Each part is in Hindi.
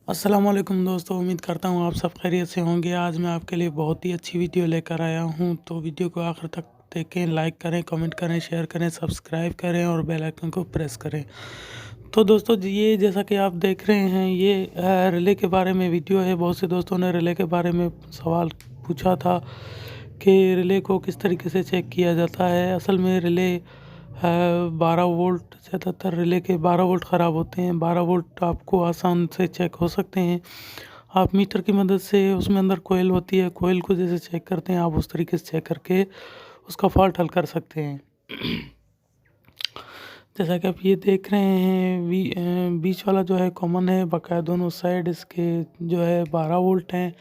अस्सलाम वालेकुम दोस्तों, उम्मीद करता हूँ आप सब खैरियत से होंगे। आज मैं आपके लिए बहुत ही अच्छी वीडियो लेकर आया हूँ, तो वीडियो को आखिर तक देखें, लाइक करें, कमेंट करें, शेयर करें, सब्सक्राइब करें और बेल आइकन को प्रेस करें। तो दोस्तों ये जैसा कि आप देख रहे हैं, ये रिले के बारे में वीडियो है। बहुत से दोस्तों ने रिले के बारे में सवाल पूछा था कि रिले को किस तरीके से चेक किया जाता है। असल में रिले 12 वोल्ट, ज़्यादातर रिले के 12 वोल्ट ख़राब होते हैं। 12 वोल्ट आपको आसान से चेक हो सकते हैं। आप मीटर की मदद से, उसमें अंदर कोयल होती है, कोयल को जैसे चेक करते हैं आप उस तरीके से चेक करके उसका फॉल्ट हल कर सकते हैं। जैसा कि आप ये देख रहे हैं, बीच वाला जो है कॉमन है, बकाया दोनों साइड इसके जो है 12 वोल्ट हैं।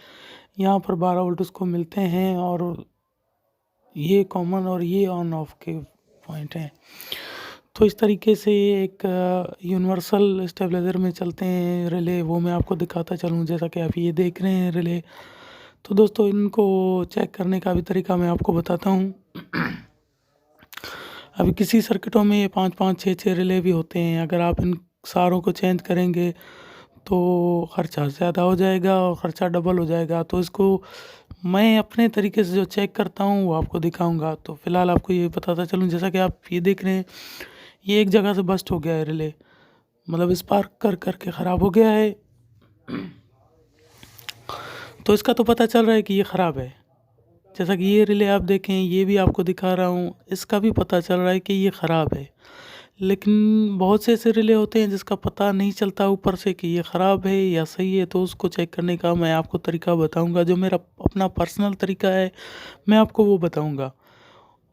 यहाँ पर 12 वोल्ट उसको मिलते हैं और ये कॉमन और ये ऑन ऑफ के पॉइंट हैं। तो इस तरीके से एक यूनिवर्सल स्टेबलाइज़र में चलते हैं रिले, वो मैं आपको दिखाता चलूँ। जैसा कि आप ये देख रहे हैं रिले, तो दोस्तों इनको चेक करने का भी तरीका मैं आपको बताता हूँ। अभी किसी सर्किटों में 5-5, 6-6 रिले भी होते हैं। अगर आप इन सारों को चेंज करेंगे तो ख़र्चा ज़्यादा हो जाएगा और ख़र्चा डबल हो जाएगा। तो इसको मैं अपने तरीके से जो चेक करता हूँ वो आपको दिखाऊंगा। तो फ़िलहाल आपको ये बताता चलूँ, जैसा कि आप ये देख रहे हैं, ये एक जगह से बस्ट हो गया है रिले, मतलब स्पार्क कर करके ख़राब हो गया है। तो इसका तो पता चल रहा है कि ये ख़राब है। जैसा कि ये रिले आप देखें, ये भी आपको दिखा रहा हूँ, इसका भी पता चल रहा है कि ये ख़राब है। लेकिन बहुत से ऐसे रिले होते हैं जिसका पता नहीं चलता ऊपर से कि ये ख़राब है या सही है। तो उसको चेक करने का मैं आपको तरीका बताऊंगा, जो मेरा अपना पर्सनल तरीका है, मैं आपको वो बताऊंगा।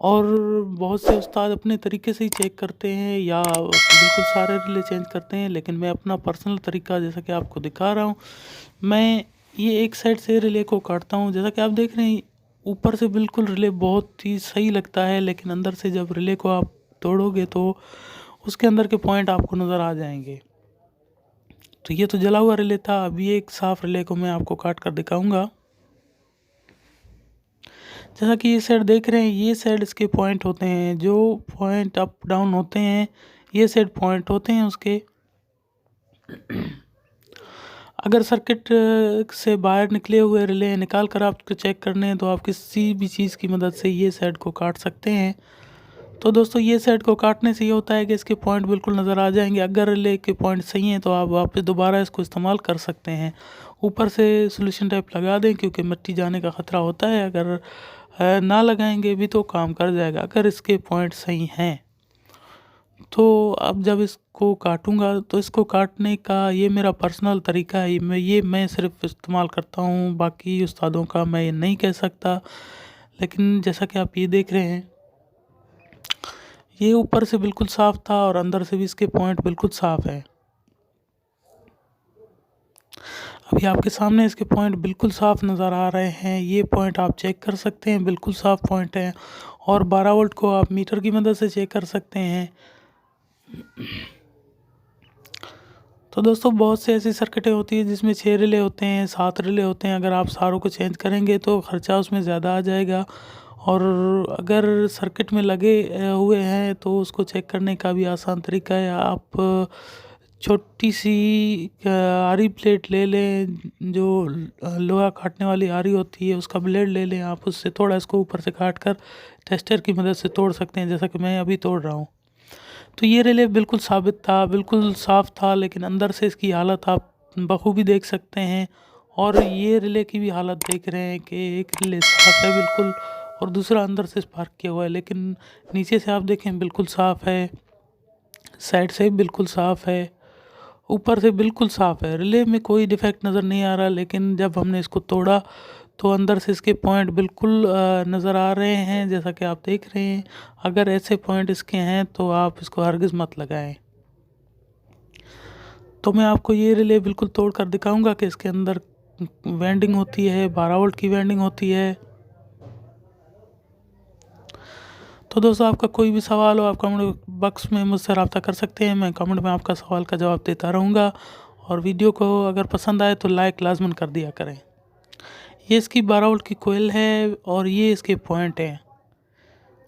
और बहुत से उस्ताद अपने तरीके से ही चेक करते हैं या बिल्कुल सारे रिले चेंज करते हैं, लेकिन मैं अपना पर्सनल तरीका जैसा कि आपको दिखा रहा हूँ। मैं ये एक साइड से रिले को काटता हूँ, जैसा कि आप देख रहे हैं, ऊपर से बिल्कुल रिले बहुत ही सही लगता है, लेकिन अंदर से जब रिले को आप तोड़ोगे तो उसके अंदर के पॉइंट आपको नज़र आ जाएंगे। तो ये तो जला हुआ रिले था। अभी एक साफ़ रिले को मैं आपको काट कर दिखाऊंगा। जैसा कि ये साइड देख रहे हैं, ये साइड इसके पॉइंट होते हैं, जो पॉइंट अप डाउन होते हैं, ये साइड पॉइंट होते हैं उसके। अगर सर्किट से बाहर निकले हुए रिले निकाल कर आपको चेक करने हैं तो आप किसी भी चीज़ की मदद से ये साइड को काट सकते हैं। तो दोस्तों ये साइड को काटने से ये होता है कि इसके पॉइंट बिल्कुल नज़र आ जाएंगे। अगर रिले के पॉइंट सही हैं तो आप वापस दोबारा इसको इस्तेमाल कर सकते हैं। ऊपर से सोल्यूशन टाइप लगा दें, क्योंकि मिट्टी जाने का ख़तरा होता है। अगर ना लगाएंगे भी तो काम कर जाएगा अगर इसके पॉइंट सही हैं। तो अब जब इसको काटूंगा तो इसको काटने का ये मेरा पर्सनल तरीका है। मैं सिर्फ इस्तेमाल करता हूँ, बाकी उस्तादों का मैं ये नहीं कह सकता। लेकिन जैसा कि आप ये देख रहे हैं, ये ऊपर से बिल्कुल साफ़ था और अंदर से भी इसके पॉइंट बिल्कुल साफ़ है। अभी आपके सामने इसके पॉइंट बिल्कुल साफ़ नज़र आ रहे हैं। ये पॉइंट आप चेक कर सकते हैं, बिल्कुल साफ़ पॉइंट हैं। और 12 वोल्ट को आप मीटर की मदद से चेक कर सकते हैं। तो दोस्तों बहुत से ऐसी सर्किटें होती है जिसमें 6 रिले होते हैं, 7 रिले होते हैं। अगर आप सारों को चेंज करेंगे तो ख़र्चा उसमें ज़्यादा आ जाएगा। और अगर सर्किट में लगे हुए हैं तो उसको चेक करने का भी आसान तरीका है। आप छोटी सी आरी प्लेट ले लें, जो लोहा काटने वाली आरी होती है, उसका ब्लेड ले लें। आप उससे थोड़ा इसको ऊपर से काट कर टेस्टर की मदद से तोड़ सकते हैं, जैसा कि मैं अभी तोड़ रहा हूँ। तो ये रिले बिल्कुल साबित था, बिल्कुल साफ़ था, लेकिन अंदर से इसकी हालत आप बखूबी देख सकते हैं। और ये रिले की भी हालत देख रहे हैं कि एक रिले साफ़ है बिल्कुल और दूसरा अंदर से स्पार्क किया हुआ है, लेकिन नीचे से आप देखें बिल्कुल साफ़ है, साइड से बिल्कुल साफ़ है, ऊपर से बिल्कुल साफ़ है। रिले में कोई डिफेक्ट नज़र नहीं आ रहा। लेकिन जब हमने इसको तोड़ा तो अंदर से इसके पॉइंट बिल्कुल नज़र आ रहे हैं, जैसा कि आप देख रहे हैं। अगर ऐसे पॉइंट इसके हैं तो आप इसको हरगिज़ मत लगाएं। तो मैं आपको ये रिले बिल्कुल तोड़ कर दिखाऊंगा कि इसके अंदर वेंडिंग होती है, 12 वोल्ट की वेंडिंग होती है। तो दोस्तों आपका कोई भी सवाल हो आप कमेंट बॉक्स में मुझसे रब्ता कर सकते हैं। मैं कमेंट में आपका सवाल का जवाब देता रहूँगा। और वीडियो को अगर पसंद आए तो लाइक लाजमन कर दिया करें। ये इसकी 12 वोल्ट की कोयल है और ये इसके पॉइंट हैं,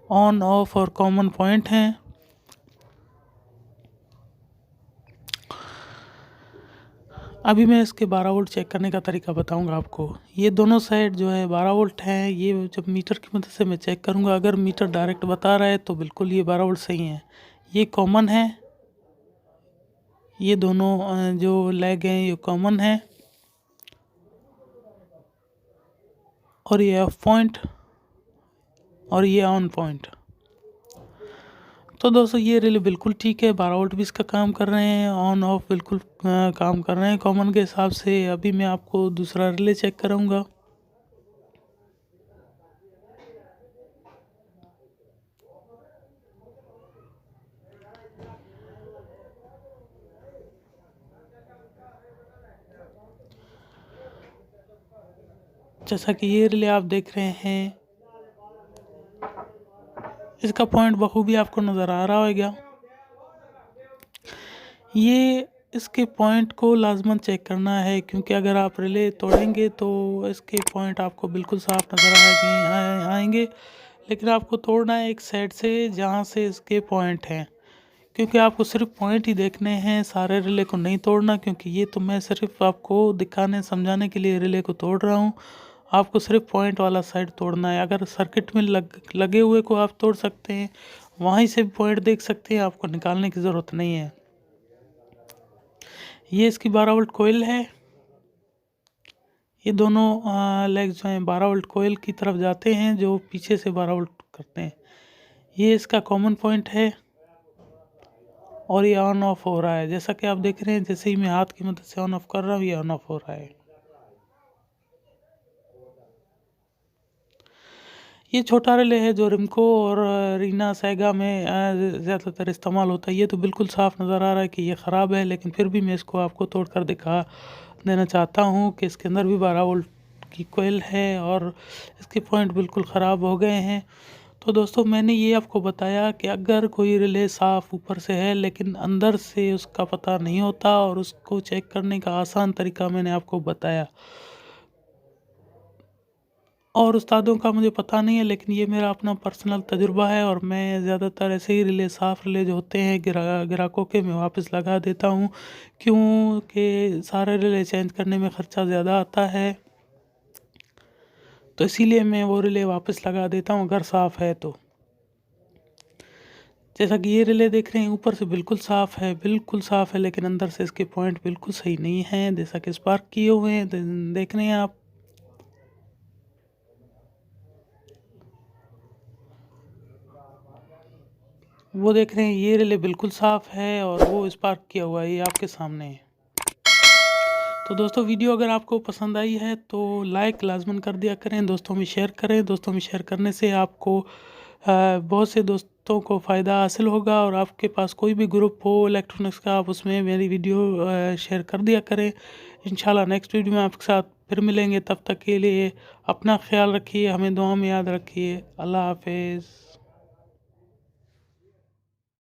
ऑन ऑफ और कॉमन पॉइंट हैं। अभी मैं इसके 12 वोल्ट चेक करने का तरीका बताऊंगा आपको। ये दोनों साइड जो है 12 वोल्ट हैं। ये जब मीटर की मदद से मैं चेक करूंगा, अगर मीटर डायरेक्ट बता रहा है तो बिल्कुल ये 12 वोल्ट सही है। ये कॉमन है, ये दोनों जो लेग हैं ये कॉमन है, और ये ऑफ पॉइंट और ये ऑन पॉइंट। तो दोस्तों ये रिले बिल्कुल ठीक है, 12 वोल्ट भी इसका काम कर रहे हैं, ऑन ऑफ बिल्कुल काम कर रहे हैं कॉमन के हिसाब से। अभी मैं आपको दूसरा रिले चेक कराऊंगा। जैसा कि ये रिले आप देख रहे हैं, इसका पॉइंट बखूबी आपको नज़र आ रहा होगा। ये इसके पॉइंट को लाजमन चेक करना है, क्योंकि अगर आप रिले तोड़ेंगे तो इसके पॉइंट आपको बिल्कुल साफ नज़र आएंगे। लेकिन आपको तोड़ना है एक साइड से जहाँ से इसके पॉइंट हैं, क्योंकि आपको सिर्फ पॉइंट ही देखने हैं, सारे रिले को नहीं तोड़ना। क्योंकि ये तो मैं सिर्फ आपको दिखाने समझाने के लिए रिले को तोड़ रहा हूँ। आपको सिर्फ पॉइंट वाला साइड तोड़ना है। अगर सर्किट में लगे हुए को आप तोड़ सकते हैं, वहीं से भी पॉइंट देख सकते हैं, आपको निकालने की ज़रूरत नहीं है। ये इसकी 12 वोल्ट कोयल है। ये दोनों लेग जो हैं 12 वोल्ट कोयल की तरफ जाते हैं, जो पीछे से 12 वोल्ट करते हैं। ये इसका कॉमन पॉइंट है और ये ऑन ऑफ हो रहा है। जैसा कि आप देख रहे हैं, जैसे ही मैं हाथ की मदद से ऑन ऑफ कर रहा हूँ, ये ऑन ऑफ हो रहा है। ये छोटा रिले है जो रिमको और रीना सैगा में ज़्यादातर इस्तेमाल होता है। ये तो बिल्कुल साफ़ नज़र आ रहा है कि ये ख़राब है, लेकिन फिर भी मैं इसको आपको तोड़ कर दिखा देना चाहता हूँ कि इसके अंदर भी 12 वोल्ट की कोयल है और इसके पॉइंट बिल्कुल ख़राब हो गए हैं। तो दोस्तों मैंने ये आपको बताया कि अगर कोई रिले साफ़ ऊपर से है लेकिन अंदर से उसका पता नहीं होता, और उसको चेक करने का आसान तरीका मैंने आपको बताया। और उस्तादों का मुझे पता नहीं है, लेकिन ये मेरा अपना पर्सनल तजुर्बा है, और मैं ज़्यादातर ऐसे ही रिले साफ़ रिले जो होते हैं ग्राहकों के, मैं वापस लगा देता हूँ, क्योंकि सारे रिले चेंज करने में ख़र्चा ज़्यादा आता है। तो इसीलिए मैं वो रिले वापस लगा देता हूँ अगर साफ़ है तो। जैसा कि ये रिले देख रहे हैं, ऊपर से बिल्कुल साफ़ है, बिल्कुल साफ़ है, लेकिन अंदर से इसके पॉइंट बिल्कुल सही नहीं हैं। जैसा कि स्पार्क किए हुए हैं, देख रहे हैं आप। वो देख रहे हैं, ये रिले बिल्कुल साफ़ है और वो स्पार्क किया हुआ है, ये आपके सामने है। तो दोस्तों वीडियो अगर आपको पसंद आई है तो लाइक लाजमन कर दिया करें, दोस्तों में शेयर करें। दोस्तों में शेयर करने से आपको बहुत से दोस्तों को फ़ायदा हासिल होगा, और आपके पास कोई भी ग्रुप हो इलेक्ट्रॉनिक्स का, आप उसमें मेरी वीडियो शेयर कर दिया करें। इंशाल्लाह नेक्स्ट वीडियो में आपके साथ फिर मिलेंगे। तब तक के लिए अपना ख्याल रखिए, हमें दुआ में याद रखिए। अल्लाह हाफिज़।